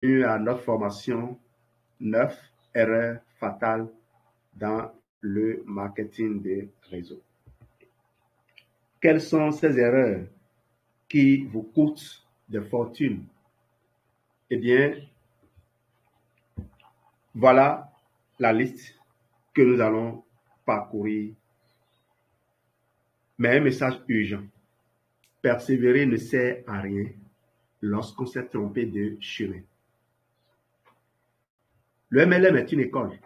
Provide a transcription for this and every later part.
à notre formation 9 erreurs fatales dans le marketing des réseaux. Quelles sont ces erreurs qui vous coûtent de fortune? Eh bien, voilà la liste que nous allons parcourir. Mais un message urgent. Persévérer ne sert à rien lorsqu'on s'est trompé de chemin. Le MLM est une école.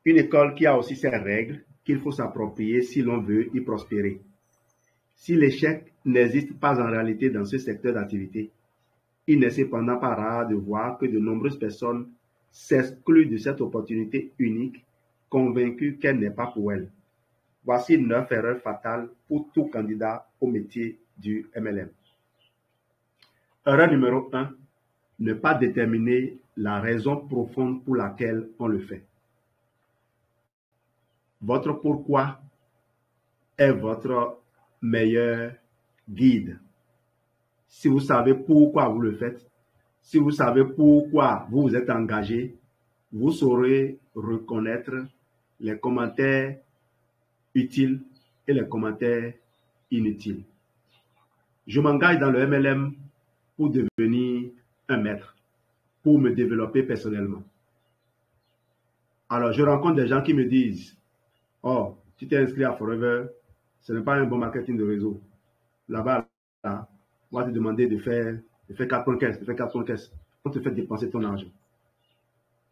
Une école qui a aussi ses règles qu'il faut s'approprier si l'on veut y prospérer. Si l'échec n'existe pas en réalité dans ce secteur d'activité, il n'est cependant pas rare de voir que de nombreuses personnes s'excluent de cette opportunité unique, convaincues qu'elle n'est pas pour elles. Voici 9 erreurs fatales pour tout candidat au métier du MLM. Erreur numéro 1, ne pas déterminer la raison profonde pour laquelle on le fait. Votre pourquoi est votre meilleur guide. Si vous savez pourquoi vous le faites, si vous savez pourquoi vous vous êtes engagé, vous saurez reconnaître les commentaires utiles et les commentaires inutiles. Je m'engage dans le MLM pour devenir un maître, pour me développer personnellement. Alors, je rencontre des gens qui me disent, « Oh, tu t'es inscrit à Forever, ce n'est pas un bon marketing de réseau. Là-bas, là, on va te demander de faire 4 points caisse, de faire 4 points caisse. On te fait dépenser ton argent. »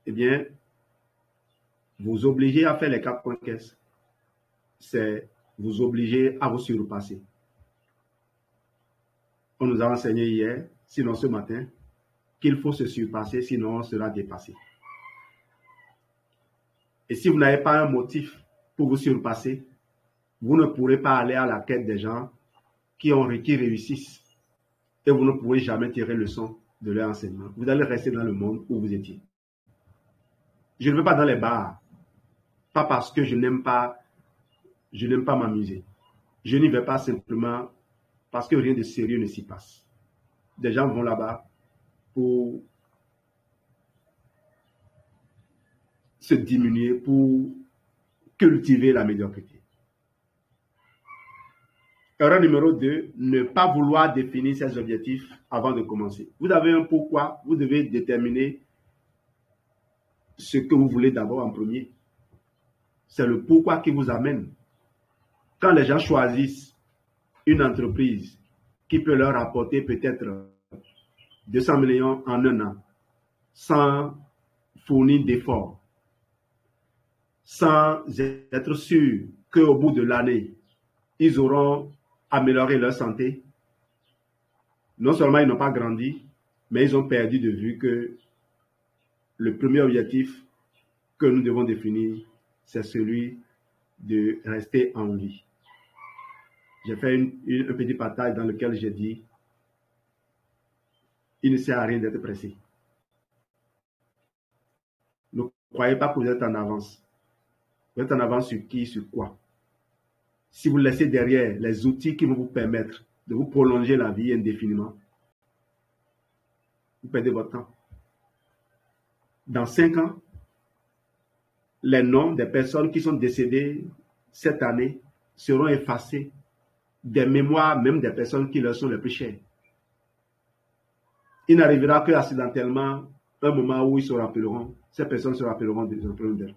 Eh bien, vous obliger à faire les 4 points caisse, c'est vous obliger à vous surpasser. On nous a enseigné hier, sinon ce matin, qu'il faut se surpasser, sinon on sera dépassé. Et si vous n'avez pas un motif pour vous surpasser, vous ne pourrez pas aller à la quête des gens qui réussissent. Et vous ne pourrez jamais tirer leçon de leur enseignement. Vous allez rester dans le monde où vous étiez. Je ne vais pas dans les bars. Pas parce que je n'aime pas m'amuser. Je n'y vais pas simplement parce que rien de sérieux ne s'y passe. Des gens vont là-bas pour se diminuer, pour cultiver la médiocrité. Erreur numéro 2, ne pas vouloir définir ses objectifs avant de commencer. Vous avez un pourquoi, vous devez déterminer ce que vous voulez d'abord en premier. C'est le pourquoi qui vous amène. Quand les gens choisissent une entreprise qui peut leur apporter peut-être 200 millions en un an, sans fournir d'efforts, sans être sûr qu'au bout de l'année, ils auront amélioré leur santé, non seulement ils n'ont pas grandi, mais ils ont perdu de vue que le premier objectif que nous devons définir, c'est celui de rester en vie. J'ai fait un petit partage dans lequel j'ai dit, il ne sert à rien d'être pressé. Ne croyez pas que vous êtes en avance. Vous êtes en avance sur qui, sur quoi? Si vous laissez derrière les outils qui vont vous permettre de vous prolonger la vie indéfiniment, vous perdez votre temps. Dans 5 ans, les noms des personnes qui sont décédées cette année seront effacés des mémoires même des personnes qui leur sont les plus chères. Il n'arrivera que accidentellement un moment où ils se rappelleront, ces personnes se rappelleront d'elles.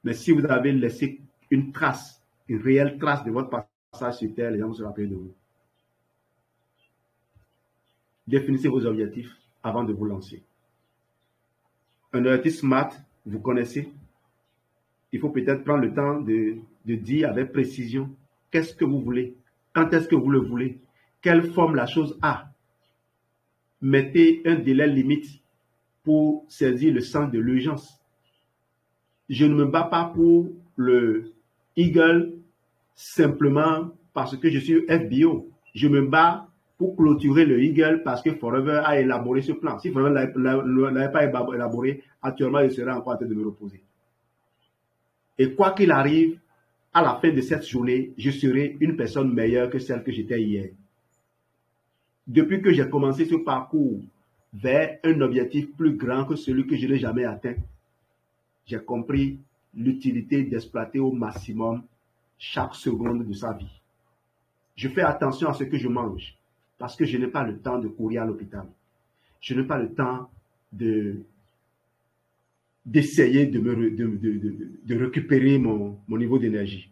Mais si vous avez laissé une trace, une réelle trace de votre passage sur Terre, les gens vont se rappeler de vous. Définissez vos objectifs avant de vous lancer. Un objectif SMART, vous connaissez. Il faut peut-être prendre le temps de dire avec précision qu'est-ce que vous voulez, quand est-ce que vous le voulez, quelle forme la chose a. Mettez un délai limite pour saisir le sens de l'urgence. Je ne me bats pas pour le Eagle simplement parce que je suis FBO. Je me bats pour clôturer le Eagle parce que Forever a élaboré ce plan. Si Forever ne l'avait pas élaboré, actuellement, il serait encore en train de me reposer. Et quoi qu'il arrive, à la fin de cette journée, je serai une personne meilleure que celle que j'étais hier. Depuis que j'ai commencé ce parcours vers un objectif plus grand que celui que je n'ai jamais atteint, j'ai compris l'utilité d'exploiter au maximum chaque seconde de sa vie. Je fais attention à ce que je mange parce que je n'ai pas le temps de courir à l'hôpital. Je n'ai pas le temps d'essayer de récupérer mon niveau d'énergie.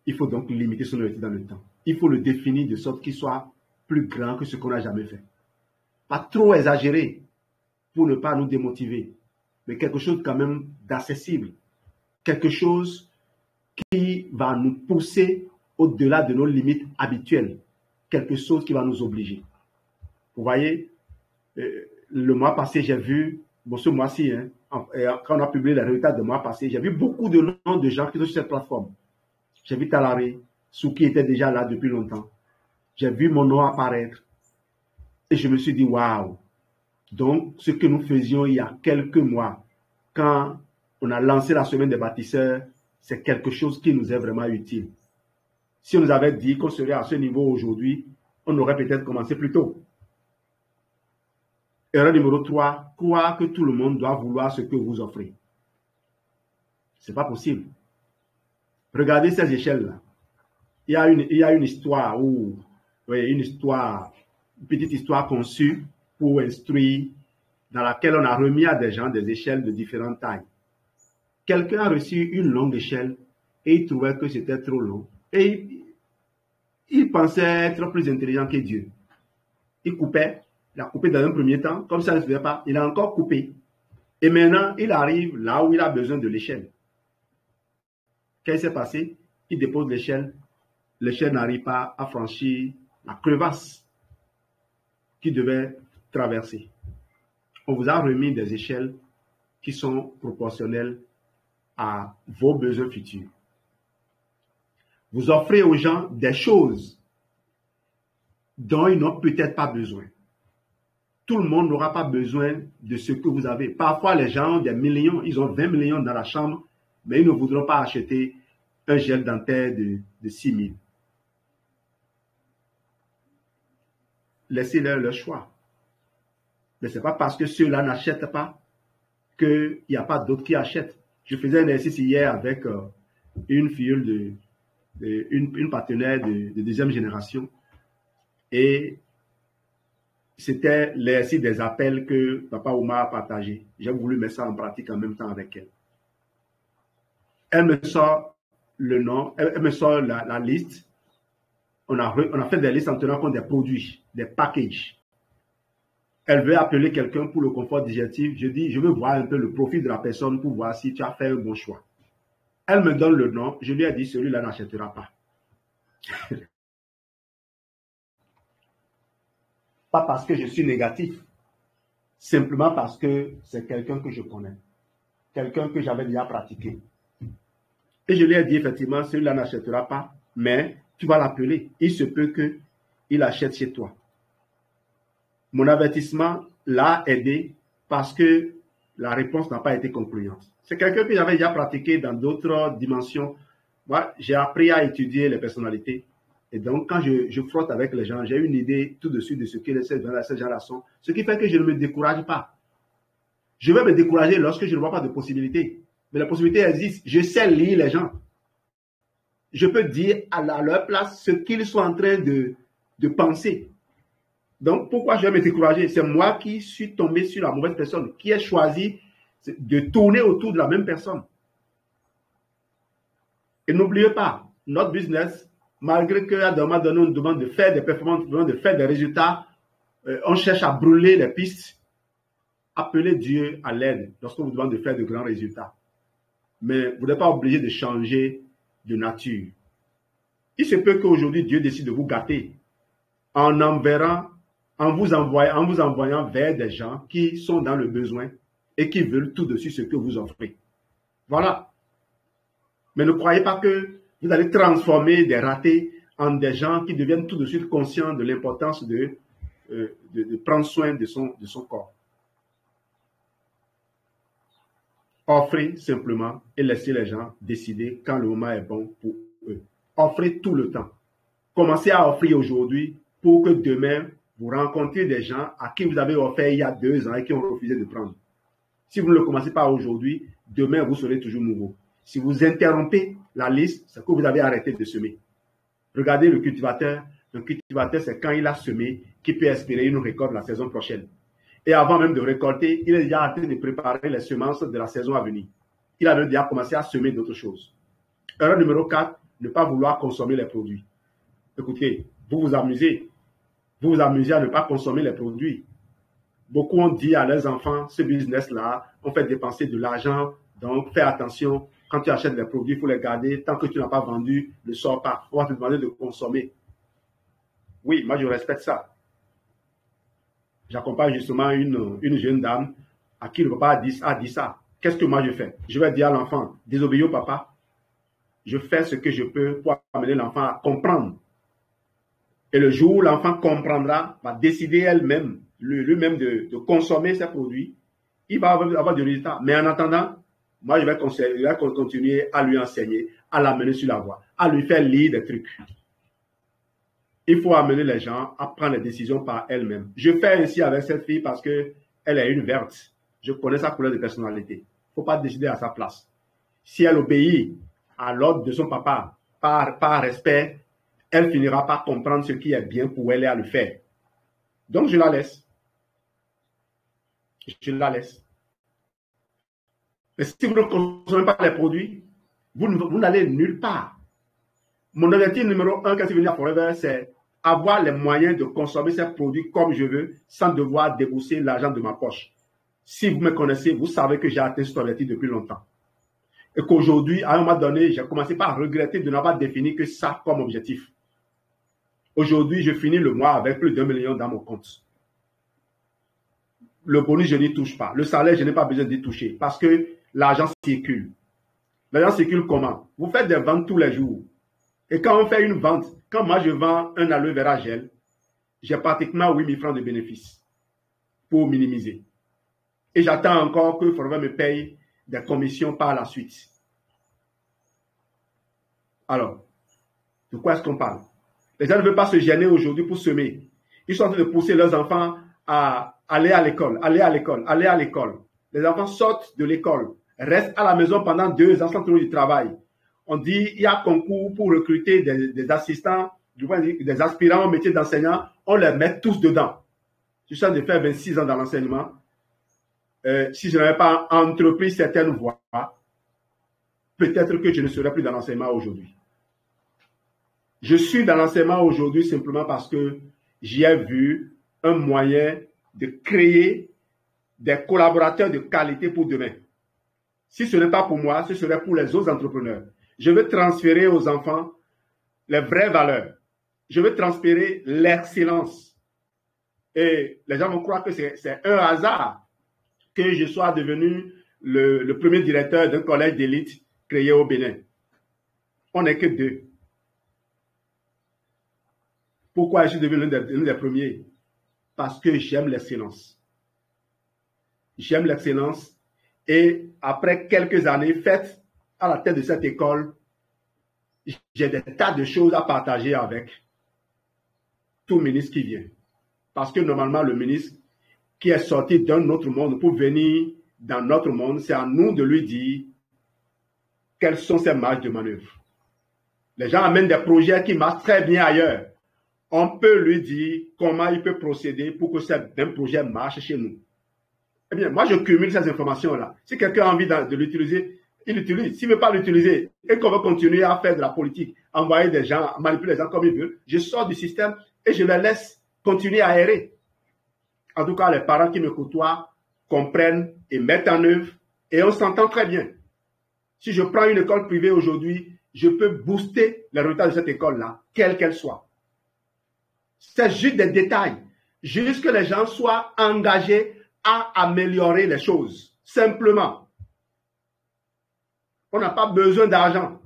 Il faut donc limiter son objectif dans le temps. Il faut le définir de sorte qu'il soit plus grand que ce qu'on n'a jamais fait. Pas trop exagéré pour ne pas nous démotiver, mais quelque chose quand même d'accessible. Quelque chose qui va nous pousser au-delà de nos limites habituelles. Quelque chose qui va nous obliger. Vous voyez, le mois passé, j'ai vu, ce mois-ci, quand on a publié les résultats du mois passé, j'ai vu beaucoup de noms de gens qui sont sur cette plateforme. J'ai vu Talaré, Souki était déjà là depuis longtemps. J'ai vu mon nom apparaître. Et je me suis dit, waouh! Donc, ce que nous faisions il y a quelques mois, quand on a lancé la semaine des bâtisseurs, c'est quelque chose qui nous est vraiment utile. Si on nous avait dit qu'on serait à ce niveau aujourd'hui, on aurait peut-être commencé plus tôt. Erreur numéro 3, croire que tout le monde doit vouloir ce que vous offrez. Ce n'est pas possible. Regardez ces échelles-là. Il y a une histoire une petite histoire conçue pour instruire, dans laquelle on a remis à des gens des échelles de différentes tailles. Quelqu'un a reçu une longue échelle et il trouvait que c'était trop long. Et il pensait être plus intelligent que Dieu. Il a coupé dans un premier temps, comme ça ne se faisait pas, il a encore coupé. Et maintenant, il arrive là où il a besoin de l'échelle. Qu'est-ce qui s'est passé? Il dépose l'échelle n'arrive pas à franchir la crevasse qu'il devait traverser. On vous a remis des échelles qui sont proportionnelles à vos besoins futurs. Vous offrez aux gens des choses dont ils n'ont peut-être pas besoin. Tout le monde n'aura pas besoin de ce que vous avez. Parfois, les gens ont des millions, ils ont 20 millions dans la chambre, mais ils ne voudront pas acheter un gel dentaire de 6 000. Laissez-leur le choix. Mais ce n'est pas parce que ceux-là n'achètent pas qu'il n'y a pas d'autres qui achètent. Je faisais un exercice hier avec une filleule une partenaire de deuxième génération. Et c'était l'exercice des appels que Papa Oumar a partagé. J'ai voulu mettre ça en pratique en même temps avec elle. Elle me sort le nom, elle me sort la liste. On a fait des listes en tenant compte des produits, des packages. Elle veut appeler quelqu'un pour le confort digestif. Je dis, je veux voir un peu le profil de la personne pour voir si tu as fait un bon choix. Elle me donne le nom. Je lui ai dit, celui-là n'achètera pas. Pas parce que je suis négatif. Simplement parce que c'est quelqu'un que je connais. Quelqu'un que j'avais déjà pratiqué. Et je lui ai dit, effectivement, celui-là n'achètera pas, mais tu vas l'appeler. Il se peut qu'il achète chez toi. Mon avertissement l'a aidé parce que la réponse n'a pas été concluante. C'est quelqu'un que j'avais déjà pratiqué dans d'autres dimensions. Moi, j'ai appris à étudier les personnalités. Et donc, quand je frotte avec les gens, j'ai une idée tout de suite de ce que ces gens-là sont. Ce qui fait que je ne me décourage pas. Je vais me décourager lorsque je ne vois pas de possibilités. Mais la possibilité existe. Je sais lire les gens. Je peux dire à leur place ce qu'ils sont en train de penser. Donc, pourquoi je vais me décourager? C'est moi qui suis tombé sur la mauvaise personne, qui ai choisi de tourner autour de la même personne. Et n'oubliez pas, notre business, malgré qu'à un moment donné, on nous demande de faire des performances, on nous demande de faire des résultats, on cherche à brûler les pistes. Appelez Dieu à l'aide lorsqu'on vous demande de faire de grands résultats. Mais vous n'êtes pas obligé de changer de nature. Il se peut qu'aujourd'hui, Dieu décide de vous gâter en vous envoyant vers des gens qui sont dans le besoin et qui veulent tout de suite ce que vous offrez. Voilà. Mais ne croyez pas que vous allez transformer des ratés en des gens qui deviennent tout de suite conscients de l'importance de prendre soin de son corps. Offrez simplement et laissez les gens décider quand le moment est bon pour eux. Offrez tout le temps. Commencez à offrir aujourd'hui pour que demain, vous rencontrez des gens à qui vous avez offert il y a 2 ans et qui ont refusé de prendre. Si vous ne le commencez pas aujourd'hui, demain, vous serez toujours nouveau. Si vous interrompez la liste, c'est que vous avez arrêté de semer. Regardez le cultivateur. Un cultivateur, c'est quand il a semé qu'il peut espérer une récolte la saison prochaine. Et avant même de récolter, il est déjà en train de préparer les semences de la saison à venir. Il a déjà commencé à semer d'autres choses. Erreur numéro 4, ne pas vouloir consommer les produits. Écoutez, vous vous amusez. Vous vous amusez à ne pas consommer les produits. Beaucoup ont dit à leurs enfants, ce business-là, on fait dépenser de l'argent, donc fais attention. Quand tu achètes les produits, il faut les garder. Tant que tu n'as pas vendu, ne sors pas. On va te demander de consommer. Oui, moi je respecte ça. J'accompagne justement une jeune dame à qui le papa a dit ça. Qu'est-ce que moi je fais? Je vais dire à l'enfant, désobéis au papa. Je fais ce que je peux pour amener l'enfant à comprendre. Et le jour où l'enfant comprendra, va décider elle-même, lui-même de consommer ces produits, il va avoir du résultat. Mais en attendant, moi je vais continuer à lui enseigner, à l'amener sur la voie, à lui faire lire des trucs. Il faut amener les gens à prendre les décisions par elles-mêmes. Je fais ainsi avec cette fille parce qu'elle est une verte. Je connais sa couleur de personnalité. Il ne faut pas décider à sa place. Si elle obéit à l'ordre de son papa par respect, elle finira par comprendre ce qui est bien pour elle et à le faire. Donc je la laisse. Je la laisse. Mais si vous ne consommez pas les produits, vous n'allez nulle part. Mon objectif numéro 1, quand je viens à Forever, c'est avoir les moyens de consommer ces produits comme je veux, sans devoir débourser l'argent de ma poche. Si vous me connaissez, vous savez que j'ai atteint cet objectif depuis longtemps. Et qu'aujourd'hui, à un moment donné, j'ai commencé par regretter de n'avoir défini que ça comme objectif. Aujourd'hui, je finis le mois avec plus d'1 million dans mon compte. Le bonus, je n'y touche pas. Le salaire, je n'ai pas besoin d'y toucher parce que l'argent circule. L'argent circule comment? Vous faites des ventes tous les jours. Et quand on fait une vente, quand moi je vends un aloe vera gel, j'ai pratiquement 8 000 francs de bénéfices pour minimiser. Et j'attends encore que Forever me paye des commissions par la suite. Alors, de quoi est-ce qu'on parle? Les gens ne veulent pas se gêner aujourd'hui pour semer. Ils sont en train de pousser leurs enfants à aller à l'école, aller à l'école, aller à l'école. Les enfants sortent de l'école, restent à la maison pendant 2 ans sans trouver du travail. On dit il y a concours pour recruter des assistants, des aspirants au métier d'enseignant, on les met tous dedans. Je suis en train de faire 26 ans dans l'enseignement. Si je n'avais pas entrepris certaines voies, peut-être que je ne serais plus dans l'enseignement aujourd'hui. Je suis dans l'enseignement aujourd'hui simplement parce que j'y ai vu un moyen de créer des collaborateurs de qualité pour demain. Si ce n'est pas pour moi, ce serait pour les autres entrepreneurs. Je veux transférer aux enfants les vraies valeurs. Je veux transférer l'excellence. Et les gens vont croire que c'est un hasard que je sois devenu le premier directeur d'un collège d'élite créé au Bénin. On n'est que 2. Pourquoi je suis devenu l'un des premiers? Parce que j'aime l'excellence. J'aime l'excellence. Et après quelques années faites à la tête de cette école, j'ai des tas de choses à partager avec tout ministre qui vient. Parce que normalement, le ministre qui est sorti d'un autre monde pour venir dans notre monde, c'est à nous de lui dire quelles sont ses marges de manœuvre. Les gens amènent des projets qui marchent très bien ailleurs. On peut lui dire comment il peut procéder pour que ce même projet marche chez nous. Eh bien, moi, je cumule ces informations-là. Si quelqu'un a envie de l'utiliser, il l'utilise. S'il ne veut pas l'utiliser et qu'on veut continuer à faire de la politique, envoyer des gens, manipuler les gens comme il veut, je sors du système et je les laisse continuer à errer. En tout cas, les parents qui me côtoient comprennent et mettent en œuvre et on s'entend très bien. Si je prends une école privée aujourd'hui, je peux booster les résultats de cette école-là, quelle qu'elle soit. C'est juste des détails. Juste que les gens soient engagés à améliorer les choses. Simplement. On n'a pas besoin d'argent.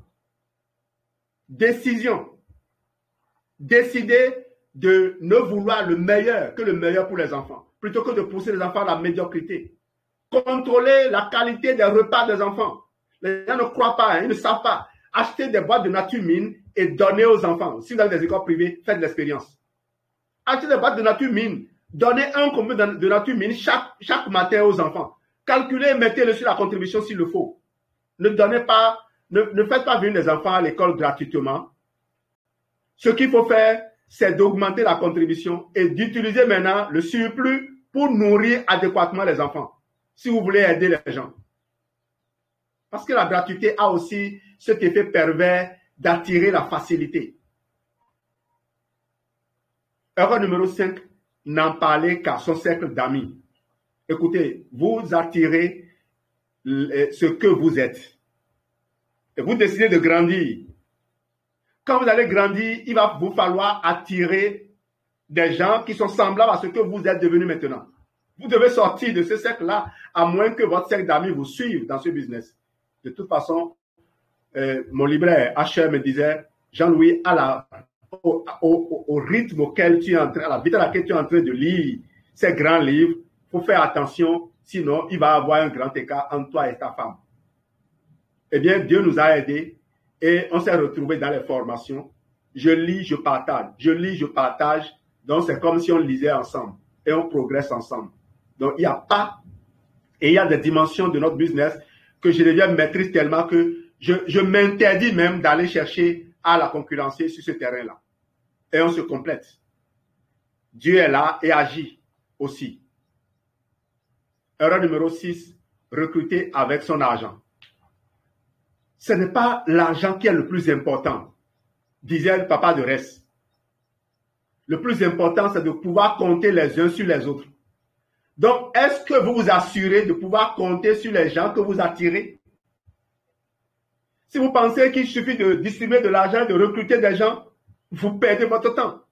Décision. Décider de ne vouloir le meilleur que le meilleur pour les enfants, plutôt que de pousser les enfants à la médiocrité. Contrôler la qualité des repas des enfants. Les gens ne croient pas, ils ne savent pas. Achetez des boîtes de nature mine et donnez aux enfants. Si vous avez des écoles privées, faites l'expérience. Achetez des boîtes de nature mine. Donnez un combien de nature mine chaque matin aux enfants. Calculez et mettez-le sur la contribution s'il le faut. Ne donnez pas, ne faites pas venir les enfants à l'école gratuitement. Ce qu'il faut faire, c'est d'augmenter la contribution et d'utiliser maintenant le surplus pour nourrir adéquatement les enfants. Si vous voulez aider les gens. Parce que la gratuité a aussi cet effet pervers d'attirer la facilité. Erreur numéro 5, n'en parlez qu'à son cercle d'amis. Écoutez, vous attirez ce que vous êtes. Et vous décidez de grandir. Quand vous allez grandir, il va vous falloir attirer des gens qui sont semblables à ce que vous êtes devenu maintenant. Vous devez sortir de ce cercle-là, à moins que votre cercle d'amis vous suive dans ce business. De toute façon, mon libraire HR me disait, Jean-Louis, au rythme auquel tu es en train, à la vitesse à laquelle tu es en train de lire ces grands livres, il faut faire attention, sinon il va y avoir un grand écart entre toi et ta femme. Eh bien, Dieu nous a aidés et on s'est retrouvés dans les formations. Je lis, je partage. Je lis, je partage. Donc, c'est comme si on lisait ensemble et on progresse ensemble. Donc, il n'y a pas, et il y a des dimensions de notre business que je deviens maîtrise tellement que je m'interdis même d'aller chercher à la concurrencer sur ce terrain-là. Et on se complète. Dieu est là et agit aussi. Erreur numéro 6, recruter avec son argent. Ce n'est pas l'argent qui est le plus important, disait le papa de Rès. Le plus important, c'est de pouvoir compter les uns sur les autres. Donc, est-ce que vous vous assurez de pouvoir compter sur les gens que vous attirez? Si vous pensez qu'il suffit de distribuer de l'argent, de recruter des gens, vous perdez votre temps.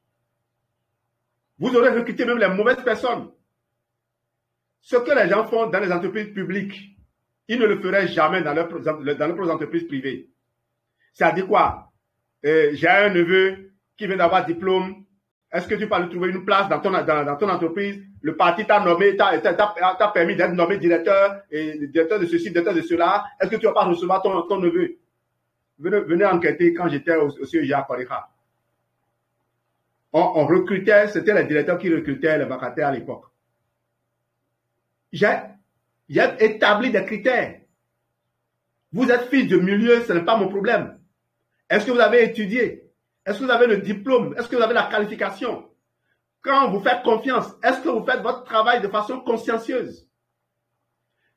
Vous aurez recruté même les mauvaises personnes. Ce que les gens font dans les entreprises publiques, ils ne le feraient jamais dans leurs entreprises privées. C'est-à-dire quoi? J'ai un neveu qui vient d'avoir diplôme. Est-ce que tu peux lui trouver une place dans ton entreprise? Le parti t'a nommé, t'a permis d'être nommé directeur, et directeur de ceci, directeur de cela. Est-ce que tu ne vas pas recevoir ton neveu? Venez enquêter quand j'étais au CEJ à Korika. On recrutait, c'était les directeurs qui recrutaient les vacataires à l'époque. J'ai établi des critères. Vous êtes fils de milieu, ce n'est pas mon problème. Est-ce que vous avez étudié? Est-ce que vous avez le diplôme? Est-ce que vous avez la qualification? Quand vous faites confiance, est-ce que vous faites votre travail de façon consciencieuse?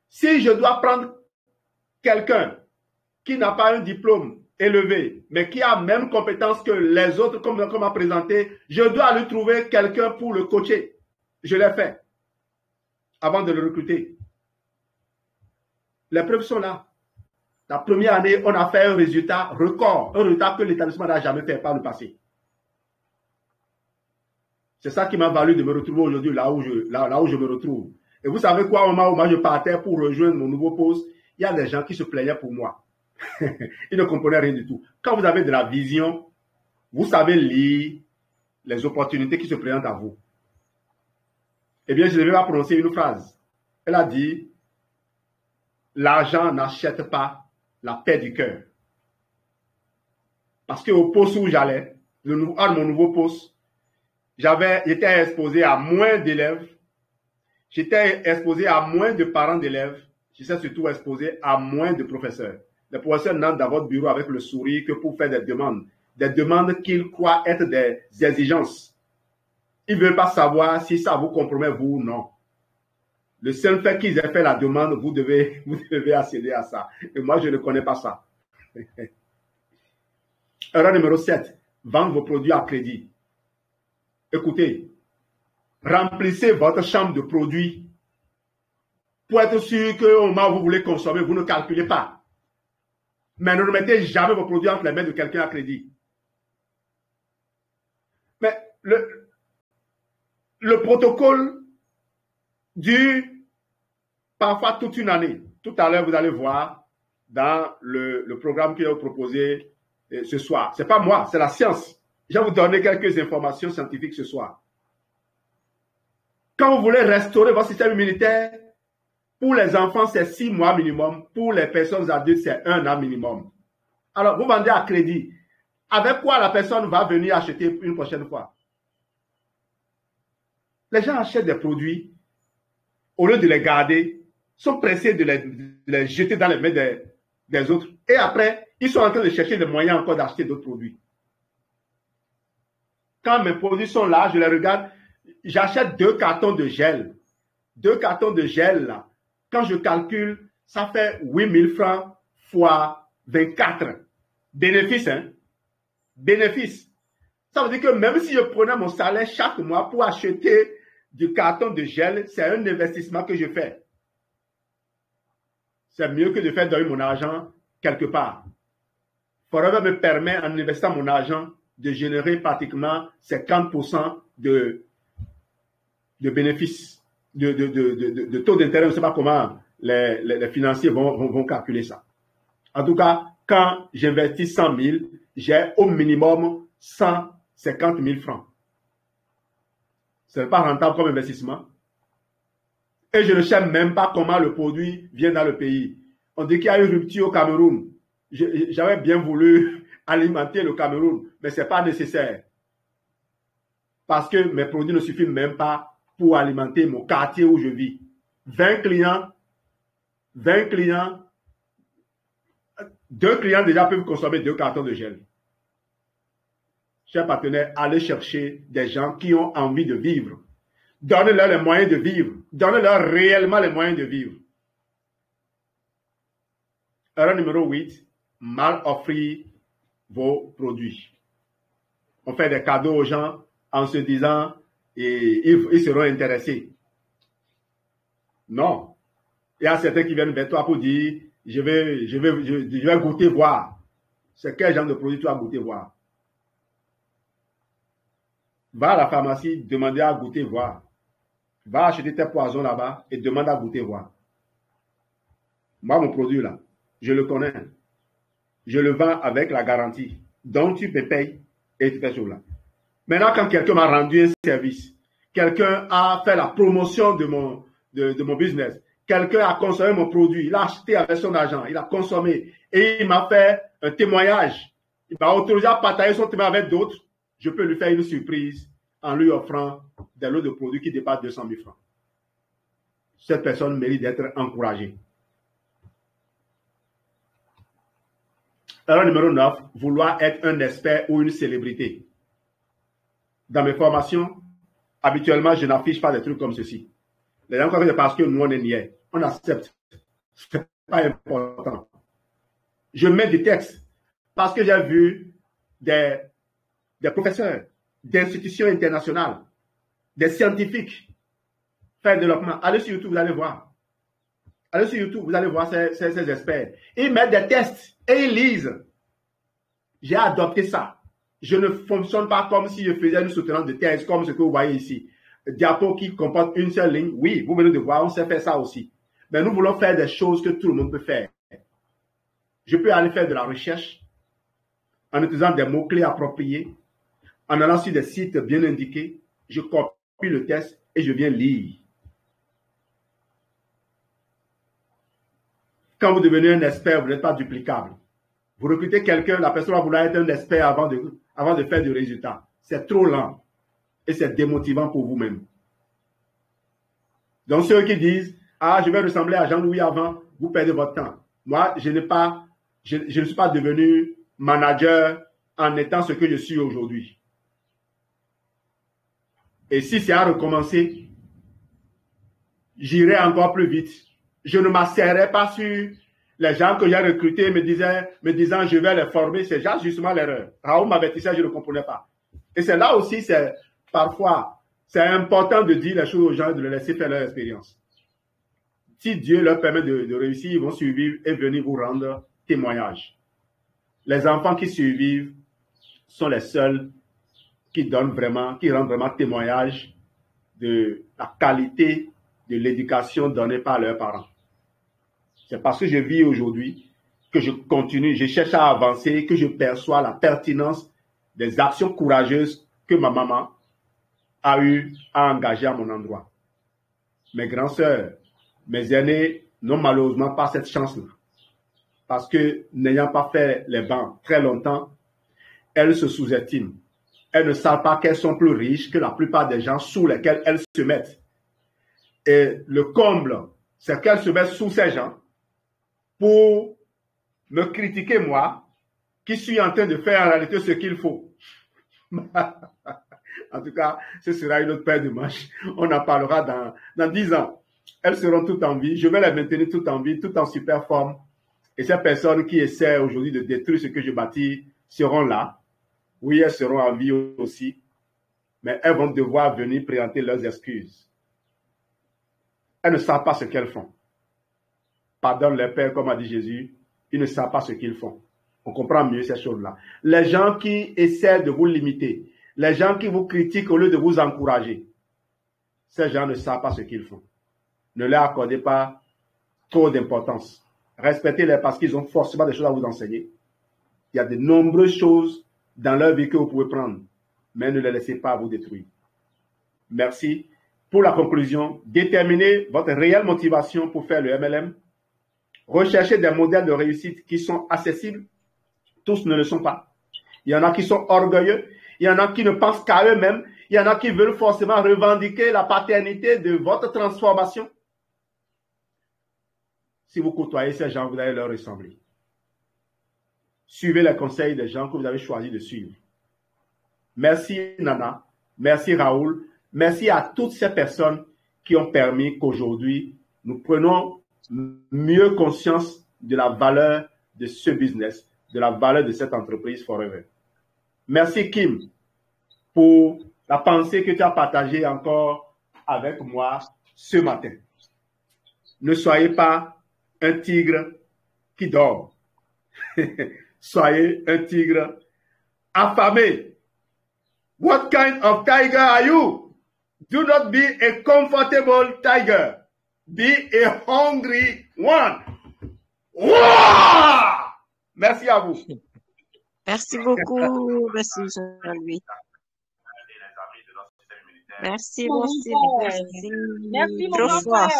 Si je dois prendre quelqu'un qui n'a pas un diplôme élevé, mais qui a même compétence que les autres, comme m'a présenté, je dois lui trouver quelqu'un pour le coacher. Je l'ai fait avant de le recruter. Les preuves sont là. La première année, on a fait un résultat record, un résultat que l'établissement n'a jamais fait par le passé. C'est ça qui m'a valu de me retrouver aujourd'hui là où je me retrouve. Et vous savez quoi, au moment où moi je partais pour rejoindre mon nouveau poste, il y a des gens qui se plaignaient pour moi. Ils ne comprenaient rien du tout. Quand vous avez de la vision, vous savez lire les opportunités qui se présentent à vous. Eh bien, je devais prononcer une phrase. Elle a dit, l'argent n'achète pas la paix du cœur. Parce qu'au poste où j'allais, mon nouveau poste, j'étais exposé à moins d'élèves, j'étais exposé à moins de parents d'élèves, j'étais surtout exposé à moins de professeurs. Les professeurs n'entrent dans votre bureau avec le sourire que pour faire des demandes qu'ils croient être des exigences. Ils ne veulent pas savoir si ça vous compromet vous ou non. Le seul fait qu'ils aient fait la demande, vous devez accéder à ça. Et moi, je ne connais pas ça. Erreur numéro 7, vendre vos produits à crédit. Écoutez, remplissez votre chambre de produits pour être sûr qu'au moment où vous voulez consommer, vous ne calculez pas. Mais ne remettez jamais vos produits entre les mains de quelqu'un à crédit. Mais le protocole dure parfois toute une année. Tout à l'heure, vous allez voir dans le programme que je vais vous proposer ce soir. Ce n'est pas moi, c'est la science. Je vais vous donner quelques informations scientifiques ce soir. Quand vous voulez restaurer votre système immunitaire, pour les enfants, c'est 6 mois minimum. Pour les personnes adultes, c'est 1 an minimum. Alors, vous vendez à crédit. Avec quoi la personne va venir acheter une prochaine fois? Les gens achètent des produits, au lieu de les garder, sont pressés de les jeter dans les mains des autres. Et après, ils sont en train de chercher des moyens encore d'acheter d'autres produits. Quand mes produits sont là, je les regarde, j'achète 2 cartons de gel. 2 cartons de gel, là. Quand je calcule, ça fait 8 000 francs fois 24. Bénéfice, hein? Bénéfice. Ça veut dire que même si je prenais mon salaire chaque mois pour acheter du carton de gel, c'est un investissement que je fais. C'est mieux que de faire donner mon argent quelque part. Forever me permet, en investissant mon argent, de générer pratiquement 50% de bénéfices, de taux d'intérêt. Je ne sais pas comment les financiers vont calculer ça. En tout cas, quand j'investis 100 000, j'ai au minimum 150 000 francs. Ce n'est pas rentable comme investissement. Et je ne sais même pas comment le produit vient dans le pays. On dit qu'il y a une rupture au Cameroun. J'avais bien voulu alimenter le Cameroun, mais ce n'est pas nécessaire. Parce que mes produits ne suffisent même pas pour alimenter mon quartier où je vis. 20 clients, 2 clients déjà peuvent consommer 2 cartons de gel. Chers partenaires, allez chercher des gens qui ont envie de vivre. Donnez-leur les moyens de vivre. Donnez-leur réellement les moyens de vivre. Erreur numéro 8, mal offrir vos produits. On fait des cadeaux aux gens en se disant ils seront intéressés. Non. Il y a certains qui viennent vers toi pour dire je vais goûter voir. C'est quel genre de produit tu vas goûter voir? Va à la pharmacie, demander à goûter voir. Va acheter tes poisons là-bas et demande à goûter voir. Moi, mon produit là, je le connais. Je le vends avec la garantie. Donc, tu me payes et tu fais cela. Maintenant, quand quelqu'un m'a rendu un service, quelqu'un a fait la promotion de mon business, quelqu'un a consommé mon produit, il a acheté avec son argent, il a consommé et il m'a fait un témoignage. Il m'a autorisé à partager son témoignage avec d'autres. Je peux lui faire une surprise en lui offrant des lots de produits qui dépassent 200 000 francs. Cette personne mérite d'être encouragée. Erreur numéro 9, vouloir être un expert ou une célébrité. Dans mes formations, habituellement, je n'affiche pas des trucs comme ceci. Les gens croient que c'est parce que nous, on est niais. On accepte. Ce n'est pas important. Je mets des textes parce que j'ai vu des professeurs d'institutions internationales, des scientifiques faire développement. Allez sur YouTube, vous allez voir. Allez sur YouTube, vous allez voir ces experts. Ils mettent des tests et ils lisent. J'ai adopté ça. Je ne fonctionne pas comme si je faisais une soutenance de thèse, comme ce que vous voyez ici. Diapo qui comporte une seule ligne. Oui, vous venez de voir, on sait faire ça aussi. Mais nous voulons faire des choses que tout le monde peut faire. Je peux aller faire de la recherche en utilisant des mots-clés appropriés, en allant sur des sites bien indiqués. Je copie le test et je viens lire. Quand vous devenez un expert, vous n'êtes pas duplicable. Vous recrutez quelqu'un, la personne va vouloir être un expert avant de faire du résultat. C'est trop lent et c'est démotivant pour vous-même. Donc ceux qui disent « Ah, je vais ressembler à Jean-Louis avant », vous perdez votre temps. Moi, je ne suis pas devenu manager en étant ce que je suis aujourd'hui. Et si c'est à recommencer, j'irai encore plus vite. Je ne m'asserrai pas sur les gens que j'ai recrutés me disant je vais les former. C'est justement l'erreur. Raoul m'avertissait, je ne comprenais pas. Et c'est là aussi, parfois, c'est important de dire les choses aux gens et de les laisser faire leur expérience. Si Dieu leur permet de réussir, ils vont survivre et venir vous rendre témoignage. Les enfants qui survivent sont les seuls qui rendent vraiment témoignage de la qualité de l'éducation donnée par leurs parents. C'est parce que je vis aujourd'hui que je continue, je cherche à avancer, que je perçois la pertinence des actions courageuses que ma maman a eu à engager à mon endroit. Mes grands sœurs, mes aînés n'ont malheureusement pas cette chance-là. parce que n'ayant pas fait les bancs très longtemps, elles se sous-estiment. Elles ne savent pas qu'elles sont plus riches que la plupart des gens sous lesquels elles se mettent. Et le comble, c'est qu'elles se mettent sous ces gens pour me critiquer moi, qui suis en train de faire en réalité ce qu'il faut. En tout cas, ce sera une autre paire de manches. On en parlera dans 10 ans. Elles seront toutes en vie. Je vais les maintenir toutes en vie, toutes en super forme. Et ces personnes qui essaient aujourd'hui de détruire ce que je bâtis seront là. Oui, elles seront en vie aussi. Mais elles vont devoir venir présenter leurs excuses. Elles ne savent pas ce qu'elles font. Pardonne les pères, comme a dit Jésus. Ils ne savent pas ce qu'ils font. On comprend mieux ces choses-là. Les gens qui essaient de vous limiter, les gens qui vous critiquent au lieu de vous encourager, ces gens ne savent pas ce qu'ils font. Ne leur accordez pas trop d'importance. Respectez-les parce qu'ils ont forcément des choses à vous enseigner. Il y a de nombreuses choses dans leur vie que vous pouvez prendre, mais ne les laissez pas vous détruire. Merci. Pour la conclusion, déterminez votre réelle motivation pour faire le MLM. Recherchez des modèles de réussite qui sont accessibles. Tous ne le sont pas. Il y en a qui sont orgueilleux. Il y en a qui ne pensent qu'à eux-mêmes. Il y en a qui veulent forcément revendiquer la paternité de votre transformation. Si vous côtoyez ces gens, vous allez leur ressembler. Suivez les conseils des gens que vous avez choisi de suivre. Merci Nana. Merci Raoul. Merci à toutes ces personnes qui ont permis qu'aujourd'hui, nous prenions mieux conscience de la valeur de ce business, de la valeur de cette entreprise Forever. Merci Kim pour la pensée que tu as partagée encore avec moi ce matin. Ne soyez pas un tigre qui dort. Soyez un tigre affamé. What kind of tiger are you? Do not be a comfortable tiger. Be a hungry one. Wow! Merci à vous. Merci beaucoup. Merci Jean-Louis. Merci, merci. Merci, mon Trop fort.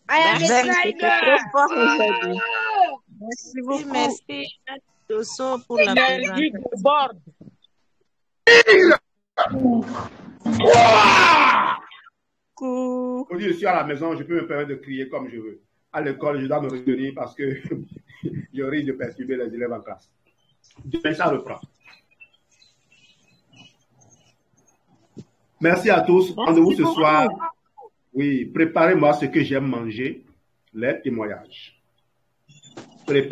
Merci, trop fort aujourd'hui. Merci beaucoup. Merci à tous pour la présentation. Aujourd'hui, je suis à la maison, je peux me permettre de crier comme je veux. À l'école, je dois me retenir parce que je risque de perturber les élèves en classe. Demain, ça reprend. Merci à tous. Rendez-vous ce soir. Oui, préparez-moi ce que j'aime manger, les témoignages. Préparez